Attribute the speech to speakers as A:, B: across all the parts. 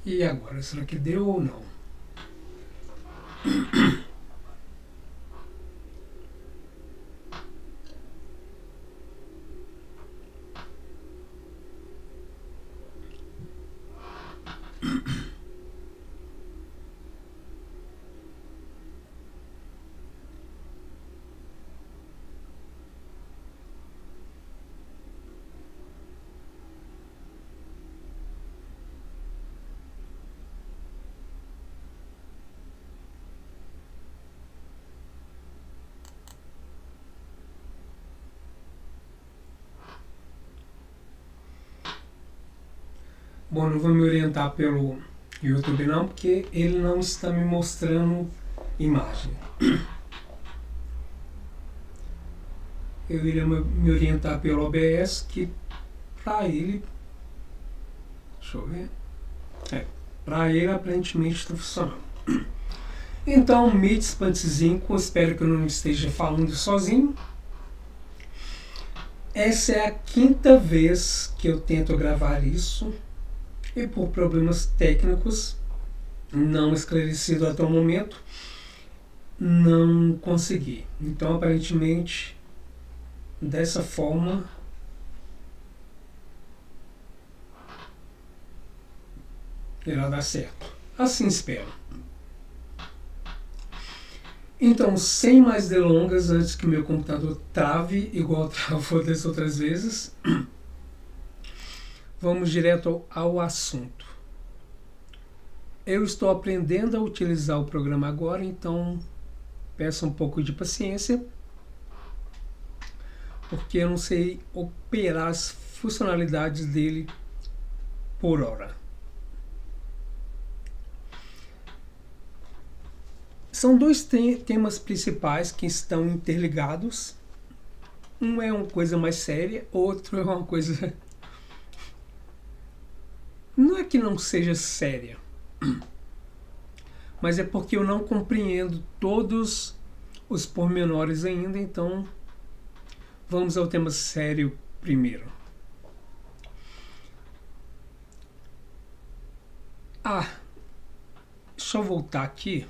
A: E agora, será que deu ou não? Bom, não vou me orientar pelo YouTube não, porque ele não está me mostrando imagem. Eu iria me orientar pelo OBS, que para ele, deixa eu ver, para ele aparentemente está funcionando. Então, Meet Spantzinco, espero que eu não esteja falando sozinho. Essa é a 5ª vez que eu tento gravar isso e por problemas técnicos não esclarecido até o momento, não consegui. Então, aparentemente, dessa forma, irá dar certo. Assim espero. Então, sem mais delongas, antes que meu computador trave, igual travou das outras vezes, vamos direto ao assunto. Eu estou aprendendo a utilizar o programa agora, então peço um pouco de paciência. porque eu não sei operar as funcionalidades dele por hora. São dois temas principais que estão interligados. Um é uma coisa mais séria, outro é uma coisa... Não é que não seja séria, mas é porque eu não compreendo todos os pormenores ainda, então vamos ao tema sério primeiro. Deixa eu voltar aqui.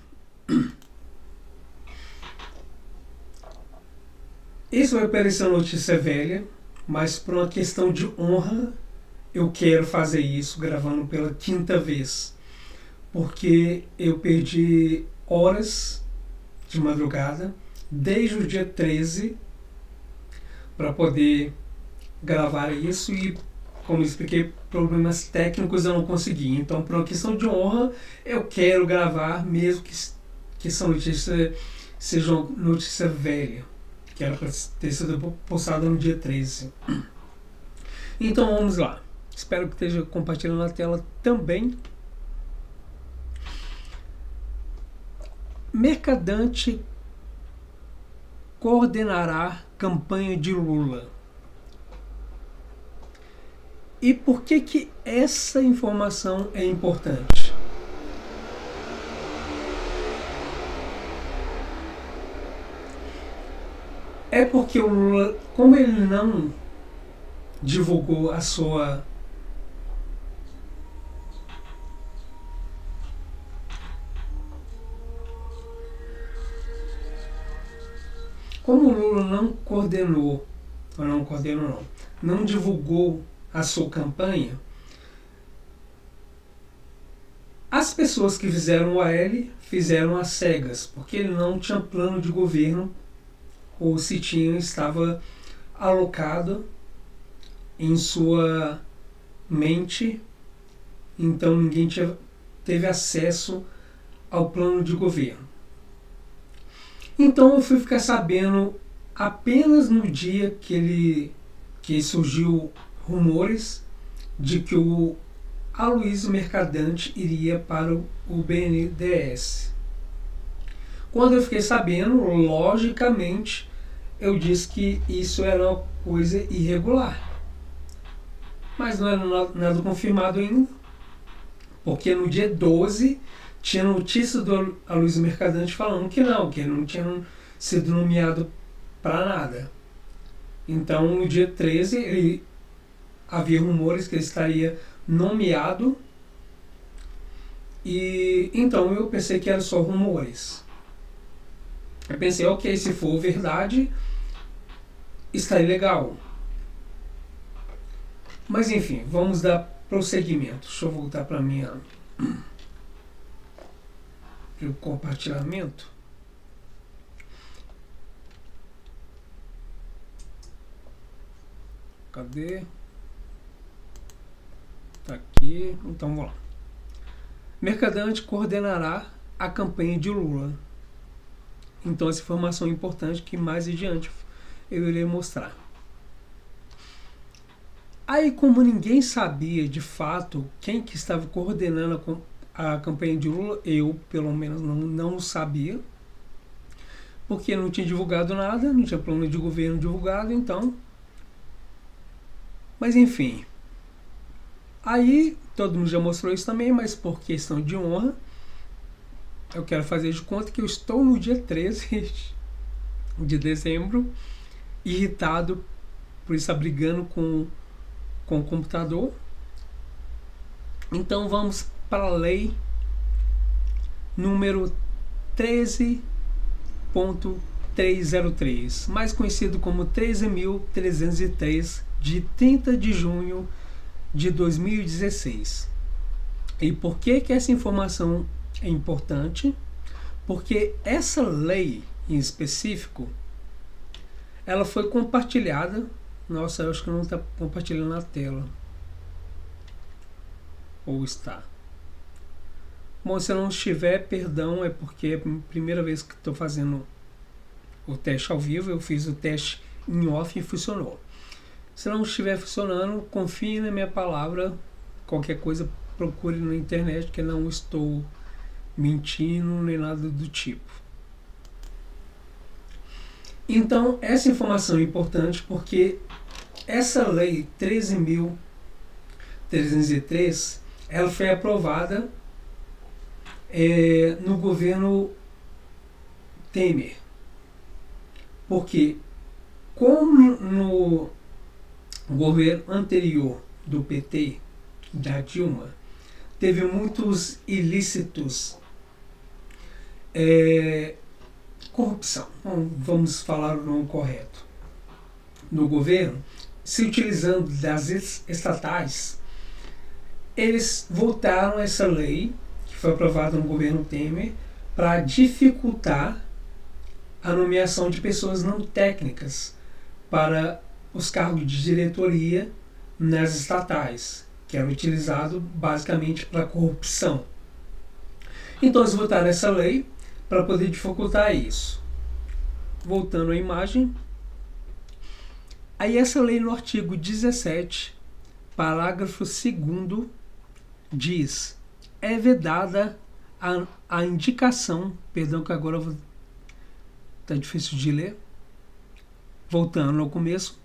A: Isso vai parecer uma notícia velha, mas por uma questão de honra eu quero fazer isso gravando pela 5ª vez, porque eu perdi horas de madrugada desde o dia 13 para poder gravar isso e, como eu expliquei, problemas técnicos eu não consegui. Então, por uma questão de honra, eu quero gravar, mesmo que essa notícia seja uma notícia velha, que era para ter sido postada no dia 13. Então, vamos lá. Espero que esteja compartilhando a tela também. Mercadante coordenará campanha de Lula. E por que essa informação é importante? É porque o Lula, como ele não divulgou a sua Como o Lula não divulgou a sua campanha, as pessoas que fizeram o AL fizeram às cegas, porque ele não tinha plano de governo, ou se tinha, estava alocado em sua mente, então ninguém teve acesso ao plano de governo. Então eu fui ficar sabendo apenas no dia que surgiu rumores de que o Aloysio Mercadante iria para o BNDES. Quando eu fiquei sabendo, logicamente, eu disse que isso era uma coisa irregular. Mas não era nada confirmado ainda, porque no dia 12 tinha notícia do Aloysio Mercadante falando que ele não tinha sido nomeado para nada. Então, no dia 13, havia rumores que ele estaria nomeado, e então eu pensei que eram só rumores. Eu pensei, ok, se for verdade, estaria legal. Mas enfim, vamos dar prosseguimento. Deixa eu voltar para o compartilhamento. Cadê? Tá aqui. Então vamos lá. Mercadante coordenará a campanha de Lula. Então essa informação é importante que mais adiante eu irei mostrar. Aí, como ninguém sabia de fato quem que estava coordenando a campanha de Lula, eu pelo menos não sabia, porque não tinha divulgado nada, não tinha plano de governo divulgado, então. Mas enfim. Aí, todo mundo já mostrou isso também, mas por questão de honra, eu quero fazer de conta que eu estou no dia 13 de dezembro, irritado por estar brigando com o computador. Então vamos para a lei número 13.303, mais conhecido como 13.303, de 30 de junho de 2016. E por que essa informação é importante? Porque essa lei em específico, ela foi compartilhada. Nossa, eu acho que não está compartilhando a tela. Ou está? Bom, se não estiver, perdão, é porque é a primeira vez que estou fazendo o teste ao vivo. Eu fiz o teste em off funcionou. Se não estiver funcionando, confie na minha palavra. Qualquer coisa, procure na internet, que não estou mentindo nem nada do tipo. Então, essa informação é importante porque essa lei 13.303, ela foi aprovada no governo Temer. Porque, como no governo anterior do PT, da Dilma, teve muitos ilícitos, corrupção, vamos falar o nome correto, no governo, se utilizando das estatais, eles votaram essa lei, que foi aprovada no governo Temer, para dificultar a nomeação de pessoas não técnicas para os cargos de diretoria nas estatais, que era utilizado basicamente para corrupção. Então eles votaram essa lei para poder dificultar isso. Voltando à imagem, aí essa lei no artigo 17, parágrafo 2º, diz: é vedada a indicação, perdão que agora está difícil de ler, voltando ao começo,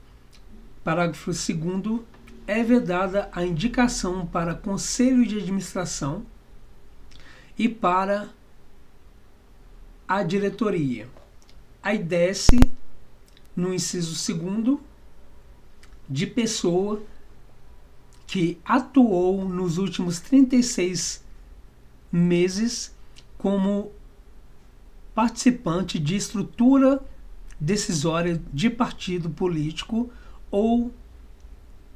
A: parágrafo 2º, é vedada a indicação para conselho de administração e para a diretoria. Aí desce no inciso 2º, de pessoa que atuou nos últimos 36 meses como participante de estrutura decisória de partido político ou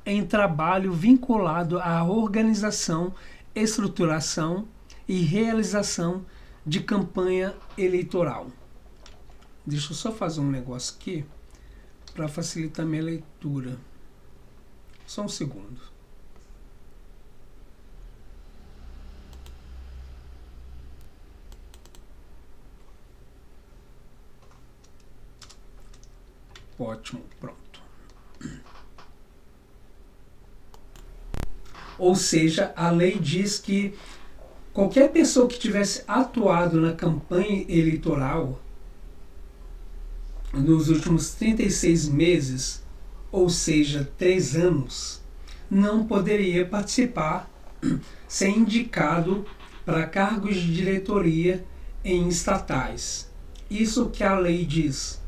A: em trabalho vinculado à organização, estruturação e realização de campanha eleitoral. Deixa eu só fazer um negócio aqui para facilitar minha leitura. Só um segundo. Ótimo, pronto. Ou seja, a lei diz que qualquer pessoa que tivesse atuado na campanha eleitoral nos últimos 36 meses, ou seja, 3 anos, não poderia participar, ser indicado para cargos de diretoria em estatais. Isso que a lei diz,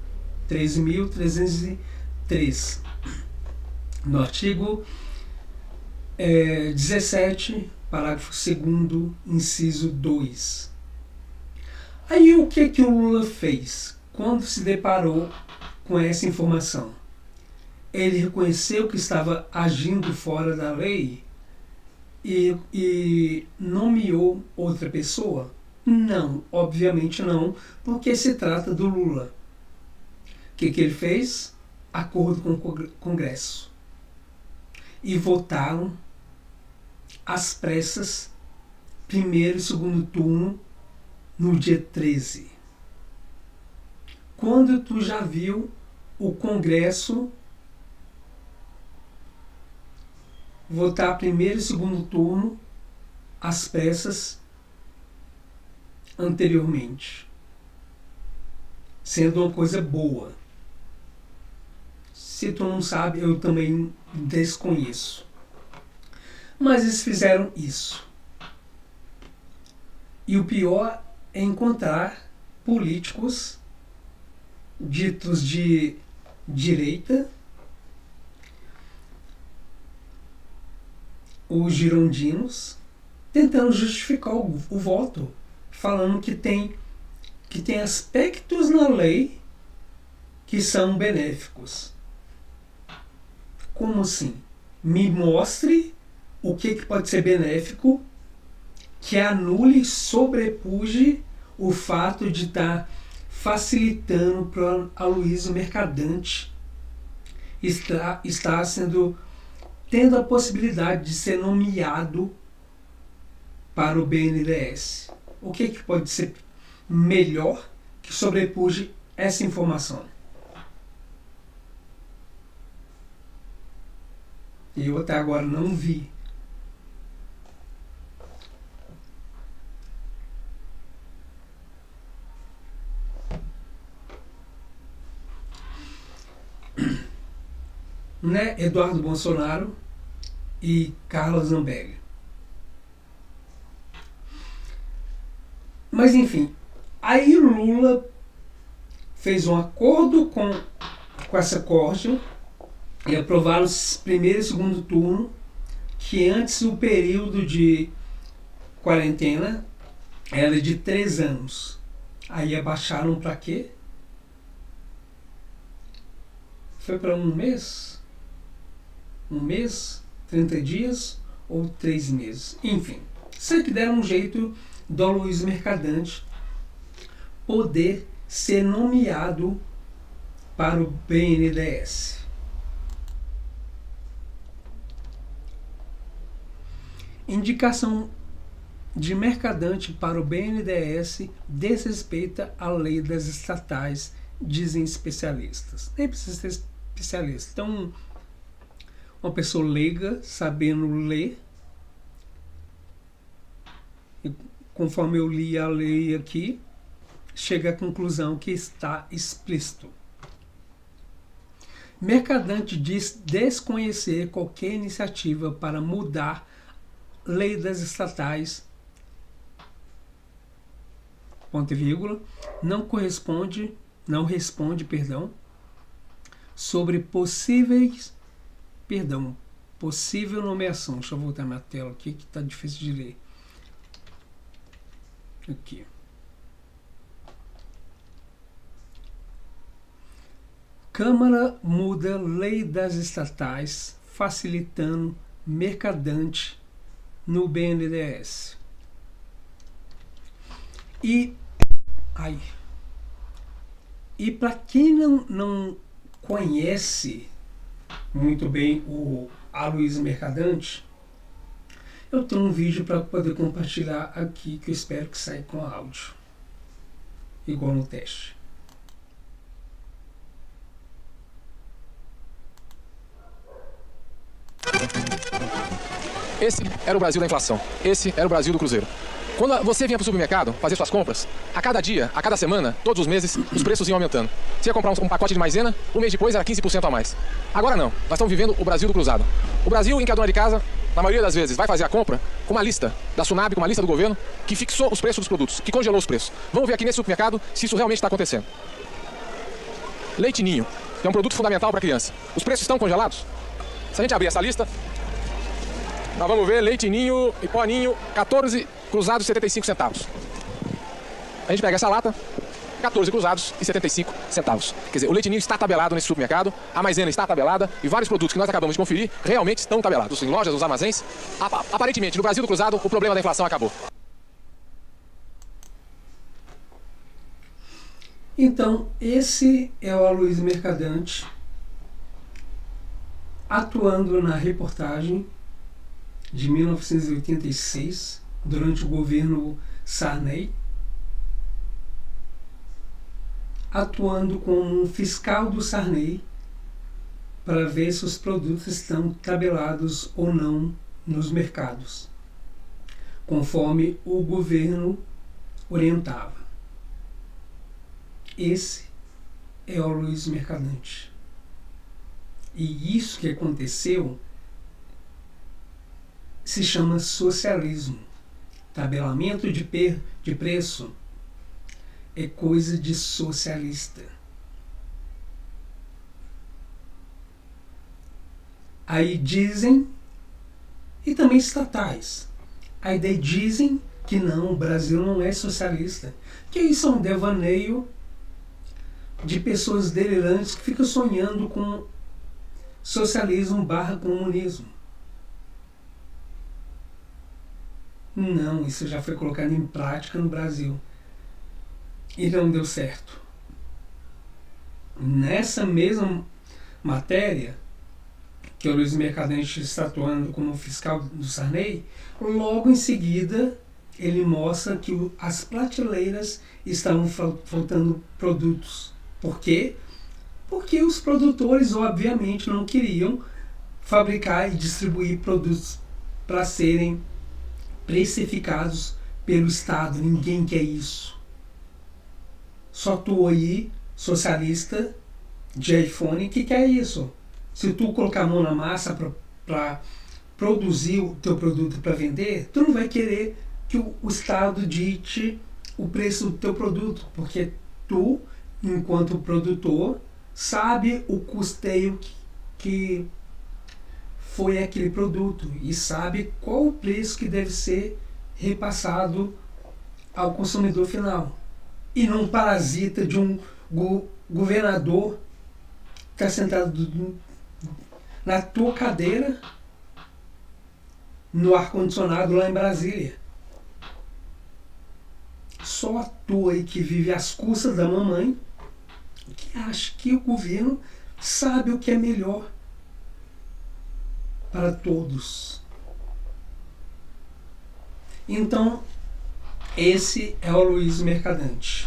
A: 13.303, no artigo 17, parágrafo 2º, inciso 2. Aí o que o Lula fez quando se deparou com essa informação? Ele reconheceu que estava agindo fora da lei e nomeou outra pessoa? Não, obviamente não, porque se trata do Lula. O que ele fez? Acordo com o Congresso. E votaram às pressas, primeiro e segundo turno, no dia 13. Quando tu já viu o Congresso votar primeiro e segundo turno às pressas anteriormente, sendo uma coisa boa? Se tu não sabe, eu também desconheço. Mas eles fizeram isso. E o pior é encontrar políticos ditos de direita, os girondinos, tentando justificar o voto, falando que tem aspectos na lei que são benéficos. Como assim? Me mostre o que pode ser benéfico que anule e sobrepuje o fato de estar facilitando para o Aloysio Mercadante estar tendo a possibilidade de ser nomeado para o BNDES. O que pode ser melhor que sobrepuje essa informação? E eu até agora não vi. Né? Eduardo Bolsonaro e Carla Zambelli. Mas enfim, aí Lula fez um acordo com essa corte e aprovaram o primeiro e segundo turno, que antes o período de quarentena era de 3 anos. Aí abaixaram para quê? Foi para 1 mês? 1 mês? 30 dias? Ou 3 meses? Enfim, sempre deram um jeito do Aloysio Mercadante poder ser nomeado para o BNDES. Indicação de Mercadante para o BNDES desrespeita a lei das estatais, dizem especialistas. Nem precisa ser especialista. Então, uma pessoa leiga, sabendo ler, e conforme eu li a lei aqui, chega à conclusão que está explícito. Mercadante diz desconhecer qualquer iniciativa para mudar lei das estatais, ponto e vírgula, não responde, sobre possível nomeação. Deixa eu voltar na tela aqui que está difícil de ler. Aqui. Câmara muda lei das estatais, facilitando Mercadante no BNDES. E para quem não conhece muito bem o Aloysio Mercadante, eu tenho um vídeo para poder compartilhar aqui, que eu espero que saia com áudio, igual no teste.
B: Esse era o Brasil da inflação. Esse era o Brasil do Cruzeiro. Quando você vinha para o supermercado fazer suas compras, a cada dia, a cada semana, todos os meses, os preços iam aumentando. Você ia comprar um pacote de maisena, um mês depois era 15% a mais. Agora não. Nós estamos vivendo o Brasil do cruzado. O Brasil em que a dona de casa, na maioria das vezes, vai fazer a compra com uma lista da Sunab, com uma lista do governo, que fixou os preços dos produtos, que congelou os preços. Vamos ver aqui nesse supermercado se isso realmente está acontecendo. Leite Ninho, que é um produto fundamental para a criança. Os preços estão congelados? Se a gente abrir essa lista, nós vamos ver Leite Ninho e Pó Ninho, 14 cruzados e 75 centavos. A gente pega essa lata, 14 cruzados e 75 centavos. Quer dizer, o Leite Ninho está tabelado nesse supermercado, a maisena está tabelada e vários produtos que nós acabamos de conferir realmente estão tabelados. Em lojas, nos armazéns, aparentemente, no Brasil do cruzado, o problema da inflação acabou.
A: Então, esse é o Aloysio Mercadante atuando na reportagem de 1986, durante o governo Sarney, atuando como um fiscal do Sarney para ver se os produtos estão tabelados ou não nos mercados, conforme o governo orientava. Esse é o Aloysio Mercadante. E isso que aconteceu se chama socialismo. Tabelamento de preço é coisa de socialista. Aí dizem, e também estatais, aí daí dizem que não, o Brasil não é socialista. Que isso é um devaneio de pessoas delirantes que ficam sonhando com socialismo / comunismo. Não, isso já foi colocado em prática no Brasil e não deu certo. Nessa mesma matéria, que o Aloysio Mercadante está atuando como fiscal do Sarney, logo em seguida ele mostra que as prateleiras estavam faltando produtos. Por quê? Porque os produtores, obviamente, não queriam fabricar e distribuir produtos para serem precificados pelo Estado. Ninguém quer isso. Só tu aí, socialista de iPhone, que quer isso. Se tu colocar a mão na massa para produzir o teu produto para vender, tu não vai querer que o Estado dite o preço do teu produto, porque tu, enquanto produtor, sabe o custeio que foi aquele produto e sabe qual o preço que deve ser repassado ao consumidor final. E não parasita de um governador que está sentado na tua cadeira no ar-condicionado lá em Brasília. Só a tua aí que vive às custas da mamãe, que acha que o governo sabe o que é melhor para todos. Então, esse é o Aloysio Mercadante.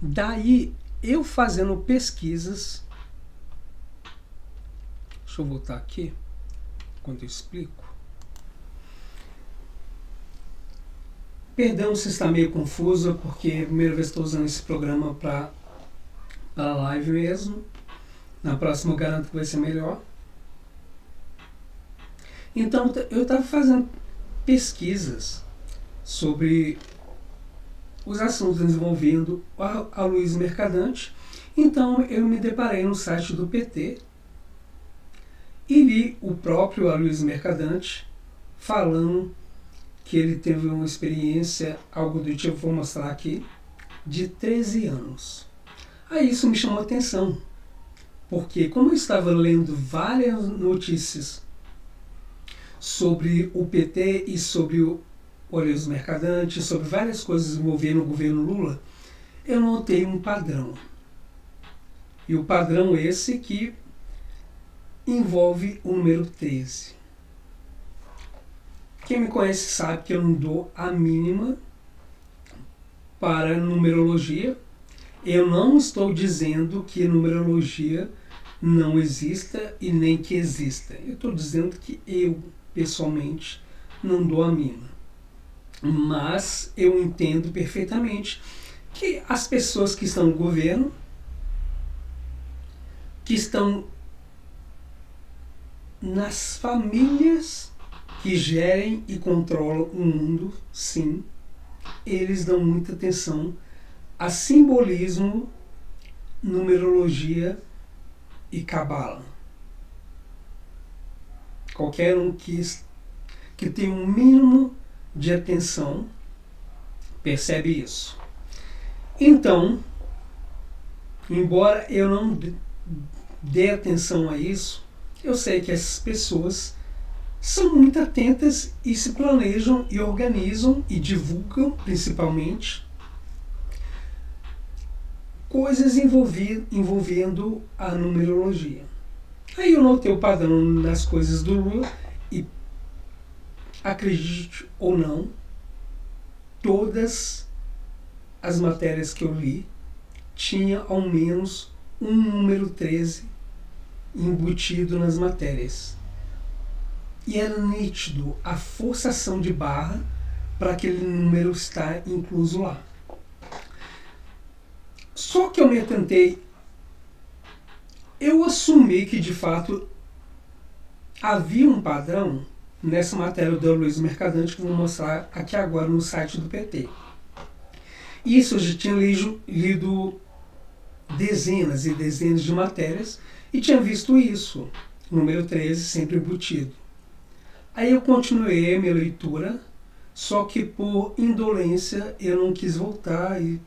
A: Daí, eu fazendo pesquisas, deixa eu voltar aqui, enquanto eu explico. Perdão se está meio confuso, porque é a primeira vez que estou usando esse programa para live mesmo. Na próxima eu garanto que vai ser melhor. Então, eu estava fazendo pesquisas sobre os assuntos envolvendo o Aloysio Mercadante. Então, eu me deparei no site do PT e li o próprio Aloysio Mercadante falando que ele teve uma experiência, algo do tipo, vou mostrar aqui, de 13 anos. Aí isso me chamou a atenção, porque como eu estava lendo várias notícias sobre o PT e sobre o Aloysio Mercadante, sobre várias coisas envolvendo o governo Lula, eu notei um padrão. E o padrão esse que envolve o número 13. Quem me conhece sabe que eu não dou a mínima para numerologia. Eu não estou dizendo que numerologia não exista e nem que exista. Eu estou dizendo que eu, pessoalmente, não dou a mínima. Mas eu entendo perfeitamente que as pessoas que estão no governo, que estão nas famílias que gerem e controlam o mundo, sim, eles dão muita atenção a simbolismo, numerologia e cabala. Qualquer um que tem um mínimo de atenção percebe isso. Então, embora eu não dê atenção a isso, eu sei que essas pessoas são muito atentas e se planejam e organizam e divulgam, principalmente, coisas envolvendo a numerologia. Aí eu notei o padrão nas coisas do Lula e, acredite ou não, todas as matérias que eu li tinha ao menos um número 13 embutido nas matérias. E era nítido a forçação de barra para aquele número estar incluso lá. Só que eu me atentei, eu assumi que de fato havia um padrão nessa matéria do Aloysio Mercadante que eu vou mostrar aqui agora no site do PT. Isso eu já tinha lido dezenas e dezenas de matérias e tinha visto isso, número 13 sempre embutido. Aí eu continuei a minha leitura, só que por indolência eu não quis voltar e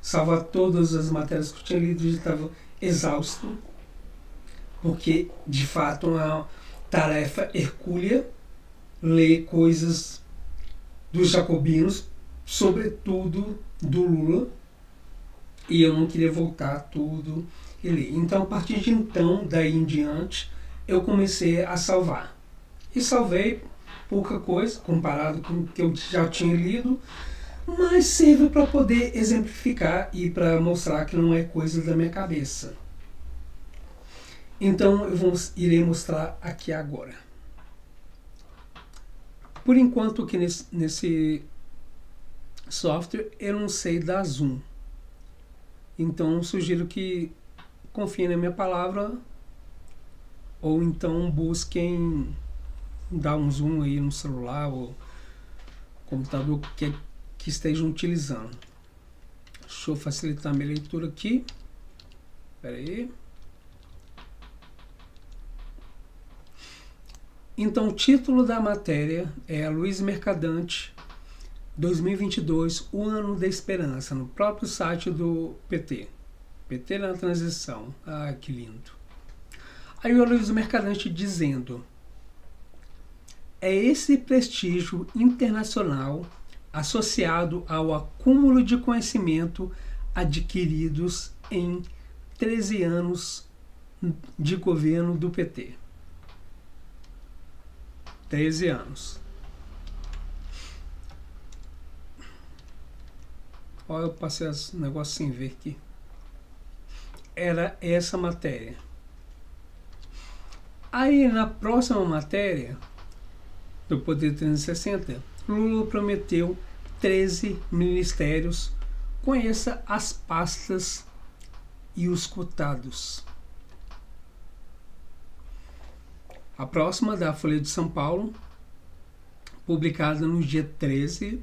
A: salvar todas as matérias que eu tinha lido, já estava exausto, porque de fato é uma tarefa hercúlea ler coisas dos jacobinos, sobretudo do Lula, e eu não queria voltar tudo e ler. Então, a partir de então, daí em diante, eu comecei a salvar. E salvei pouca coisa comparado com o que eu já tinha lido, mas serve para poder exemplificar e para mostrar que não é coisa da minha cabeça. Então irei mostrar aqui agora. Por enquanto aqui nesse software eu não sei dar zoom. Então sugiro que confiem na minha palavra ou então busquem dar um zoom aí no celular ou computador que estejam utilizando. Deixa eu facilitar minha leitura aqui. Espera aí. Então, o título da matéria é Luiz Mercadante, 2022, o ano da esperança, no próprio site do PT. PT na transição. Ah, que lindo. Aí o Luiz Mercadante dizendo: é esse prestígio internacional associado ao acúmulo de conhecimento adquiridos em 13 anos de governo do PT. 13 anos. Olha, eu passei esse negócio sem ver aqui. Era essa matéria. Aí na próxima matéria do Poder 360, Lula prometeu 13 ministérios. Conheça as pastas e os cotados. A próxima, da Folha de São Paulo, publicada no dia 13,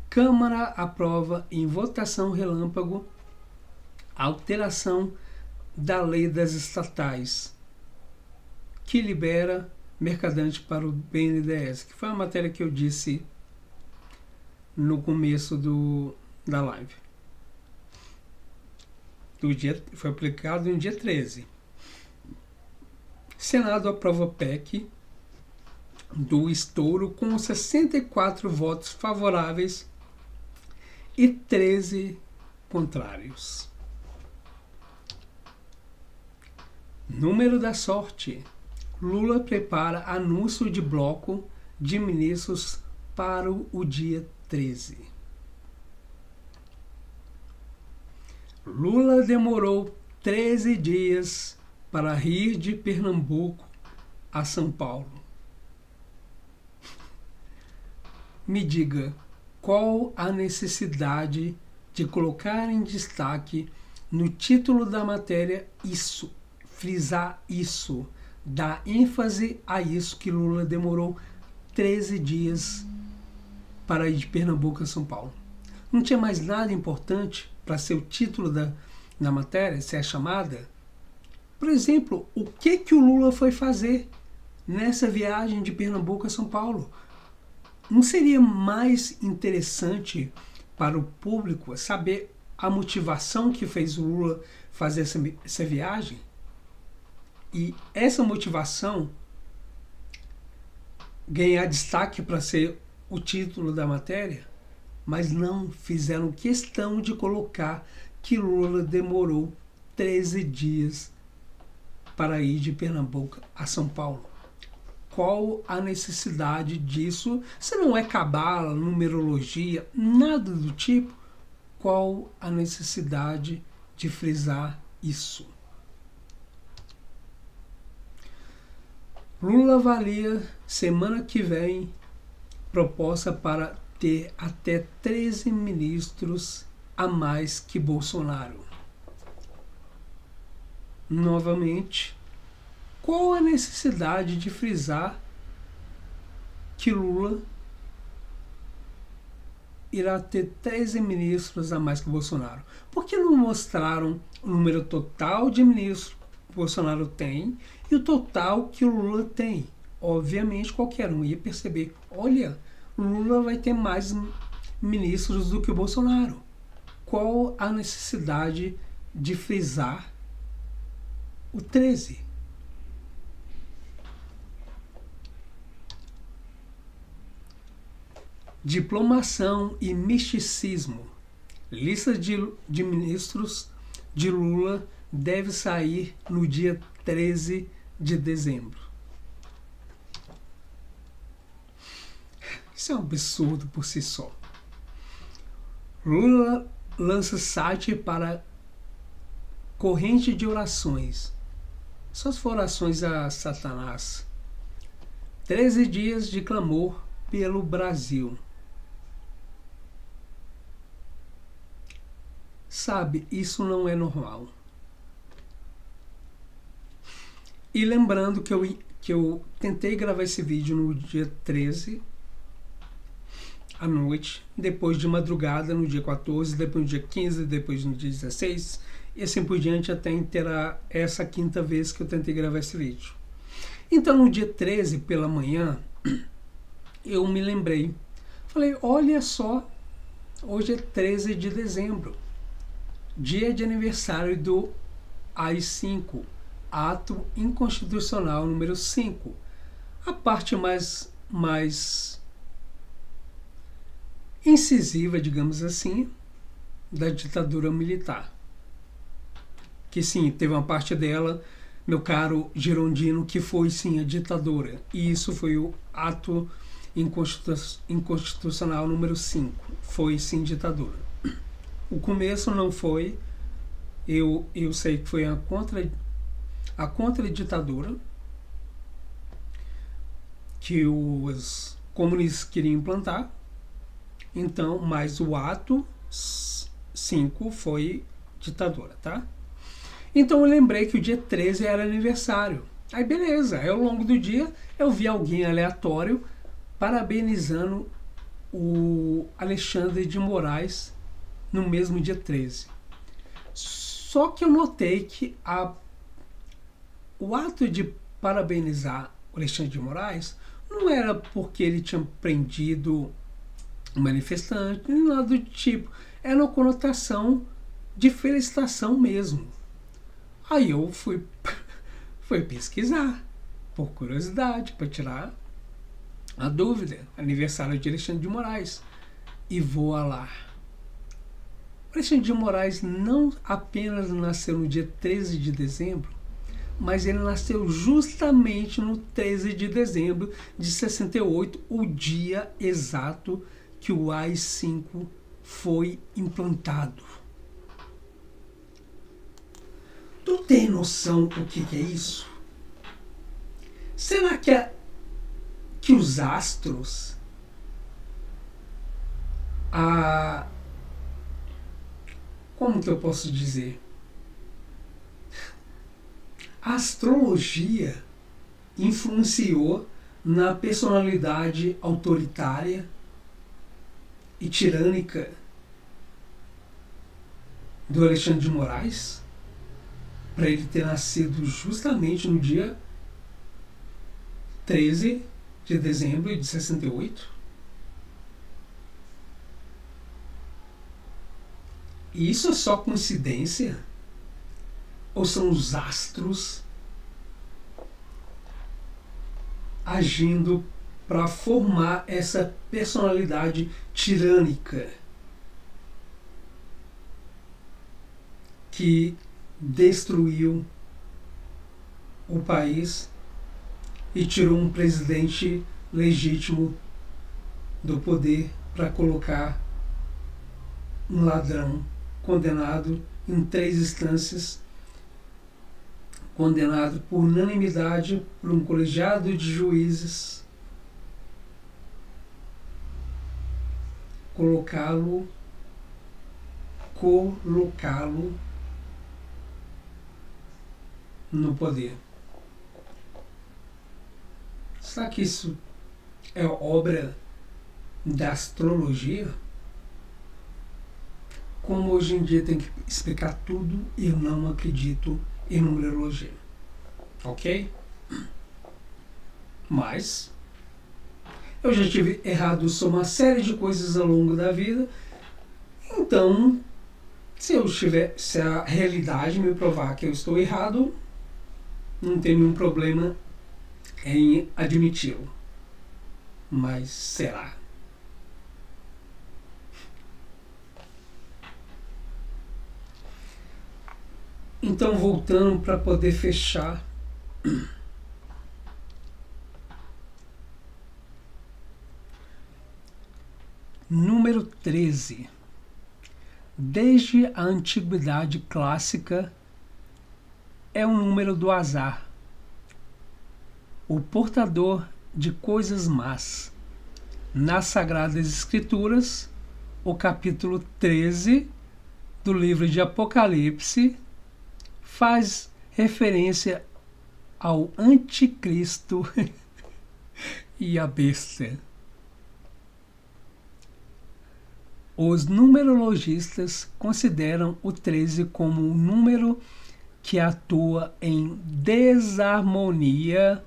A: Câmara aprova em votação relâmpago a alteração da lei das estatais, que libera Mercadante para o BNDES, que foi a matéria que eu disse no começo da live. Foi aplicado no dia 13. Senado aprova PEC do estouro com 64 votos favoráveis e 13 contrários. Número da sorte. Lula prepara anúncio de bloco de ministros para o dia 13. Lula demorou 13 dias para ir de Pernambuco a São Paulo. Me diga, qual a necessidade de colocar em destaque no título da matéria isso, frisar isso, dar ênfase a isso, que Lula demorou 13 dias para ir de Pernambuco a São Paulo? Não tinha mais nada importante para ser o título da matéria, ser a chamada? Por exemplo, o que o Lula foi fazer nessa viagem de Pernambuco a São Paulo? Não seria mais interessante para o público saber a motivação que fez o Lula fazer essa viagem? E essa motivação ganhar destaque para ser o título da matéria? Mas não fizeram questão de colocar que Lula demorou 13 dias para ir de Pernambuco a São Paulo. Qual a necessidade disso? Se não é cabala, numerologia, nada do tipo, qual a necessidade de frisar isso? Lula avalia semana que vem proposta para ter até 13 ministros a mais que Bolsonaro. Novamente, qual a necessidade de frisar que Lula irá ter 13 ministros a mais que Bolsonaro? Por que não mostraram o número total de ministros que Bolsonaro tem e o total que o Lula tem? Obviamente qualquer um ia perceber, olha, Lula vai ter mais ministros do que o Bolsonaro. Qual a necessidade de frisar o 13? Diplomação e misticismo. Lista de ministros de Lula deve sair no dia 13 de dezembro. Isso é um absurdo por si só. Lula lança site para corrente de orações. Só se for orações a Satanás. 13 dias de clamor pelo Brasil. Sabe, isso não é normal. E lembrando que eu tentei gravar esse vídeo no dia 13 à noite, depois de madrugada no dia 14, depois no dia 15, depois no dia 16, e assim por diante até inteirar essa quinta vez que eu tentei gravar esse vídeo. Então no dia 13 pela manhã, eu me lembrei. Falei, olha só, hoje é 13 de dezembro, dia de aniversário do AI-5, Ato Inconstitucional número 5. A parte mais incisiva, digamos assim, da ditadura militar. Que sim, teve uma parte dela, meu caro Girondino, que foi sim a ditadura. E isso foi o ato inconstitucional número 5. Foi sim ditadura. O começo não foi, eu sei que foi a contra-ditadura que os comunistas queriam implantar. Então, mas o ato 5 foi ditadura, tá? Então eu lembrei que o dia 13 era aniversário. Aí beleza, aí ao longo do dia eu vi alguém aleatório parabenizando o Alexandre de Moraes no mesmo dia 13. Só que eu notei que o ato de parabenizar o Alexandre de Moraes não era porque ele tinha prendido manifestante, nem nada do tipo. Era uma conotação de felicitação mesmo. Aí eu fui pesquisar, por curiosidade, para tirar a dúvida. Aniversário de Alexandre de Moraes. E voa lá. Alexandre de Moraes não apenas nasceu no dia 13 de dezembro, mas ele nasceu justamente no 13 de dezembro de 68, o dia exato que o AI-5 foi implantado. Tu tem noção do que é isso? Será que os astros, como que eu posso dizer? A astrologia influenciou na personalidade autoritária e tirânica do Alexandre de Moraes, para ele ter nascido justamente no dia 13 de dezembro de 68. E isso é só coincidência? Ou são os astros agindo para formar essa personalidade tirânica que destruiu o país e tirou um presidente legítimo do poder para colocar um ladrão condenado em 3 instâncias, condenado por unanimidade por um colegiado de juízes, colocá-lo no poder. Será que isso é obra da astrologia? Como hoje em dia tem que explicar tudo, eu não acredito em numerologia. Ok? Mas eu já tive errado sobre uma série de coisas ao longo da vida. Então, se a realidade me provar que eu estou errado, não tem nenhum problema em admiti-lo. Mas será? Então, voltando para poder fechar, Número 13. Desde a antiguidade clássica, é o número do azar, o portador de coisas más. Nas Sagradas Escrituras, o capítulo 13 do livro de Apocalipse faz referência ao anticristo e à besta. Os numerologistas consideram o 13 como um número que atua em desarmonia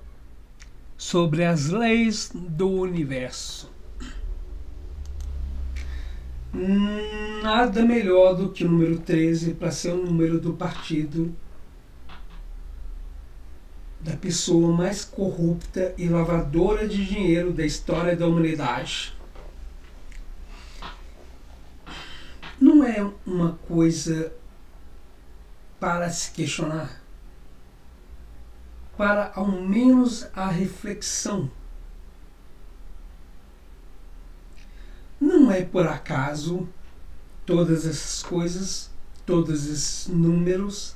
A: sobre as leis do universo. Nada melhor do que o número 13 para ser o número do partido da pessoa mais corrupta e lavadora de dinheiro da história da humanidade. Não é uma coisa para se questionar, para ao menos a reflexão. Não é por acaso todas essas coisas, todos esses números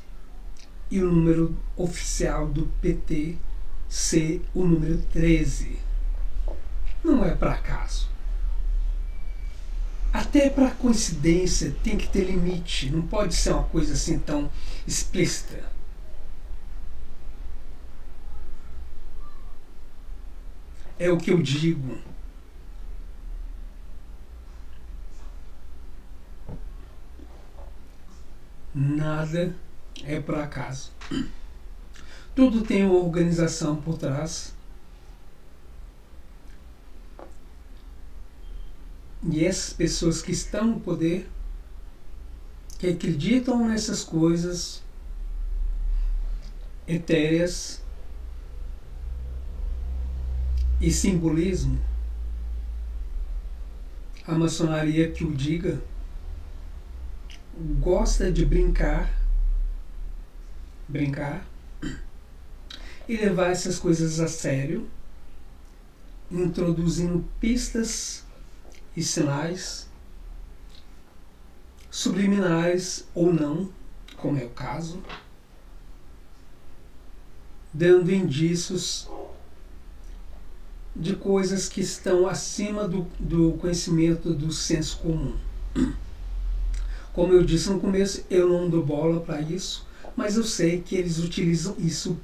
A: e o número oficial do PT ser o número 13. Não é por acaso. Até para coincidência tem que ter limite, não pode ser uma coisa assim tão explícita. É o que eu digo. Nada é por acaso. Tudo tem uma organização por trás. E essas pessoas que estão no poder, que acreditam nessas coisas etéreas e simbolismo, a maçonaria que o diga, gosta de brincar e levar essas coisas a sério, introduzindo pistas e sinais subliminares ou não, como é o caso, dando indícios de coisas que estão acima do conhecimento do senso comum. Como eu disse no começo, eu não dou bola para isso, mas eu sei que eles utilizam isso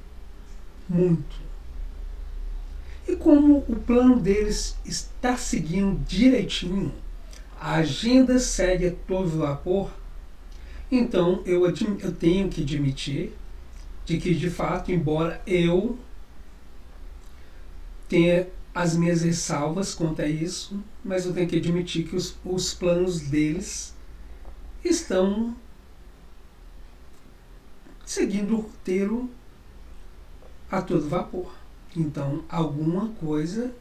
A: muito. E como o plano deles está seguindo direitinho, a agenda segue a todo vapor, então eu tenho que admitir de que, de fato, embora eu tenha as minhas ressalvas quanto a isso, mas eu tenho que admitir que os planos deles estão seguindo o roteiro a todo vapor. Então, alguma coisa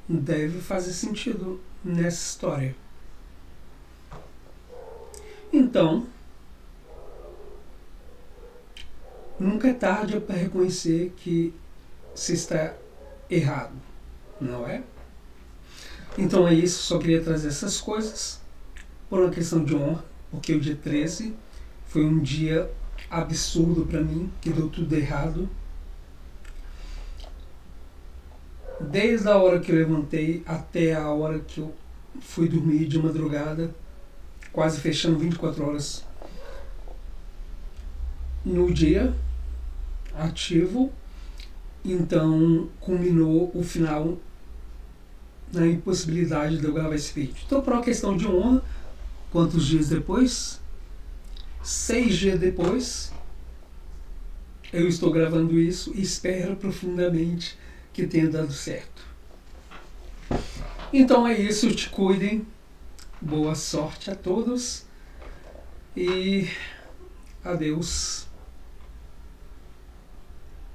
A: deve fazer sentido nessa história. Então, nunca é tarde para reconhecer que se está errado, não é? Então é isso, só queria trazer essas coisas por uma questão de honra, porque o dia 13 foi um dia absurdo para mim, que deu tudo errado. Desde a hora que eu levantei até a hora que eu fui dormir de madrugada, quase fechando 24 horas no dia ativo, então culminou o final na impossibilidade de eu gravar esse vídeo. Então, por uma questão de honra, quantos dias depois? 6 dias depois, eu estou gravando isso e espero profundamente que tenha dado certo. Então é isso, te cuidem, boa sorte a todos e adeus.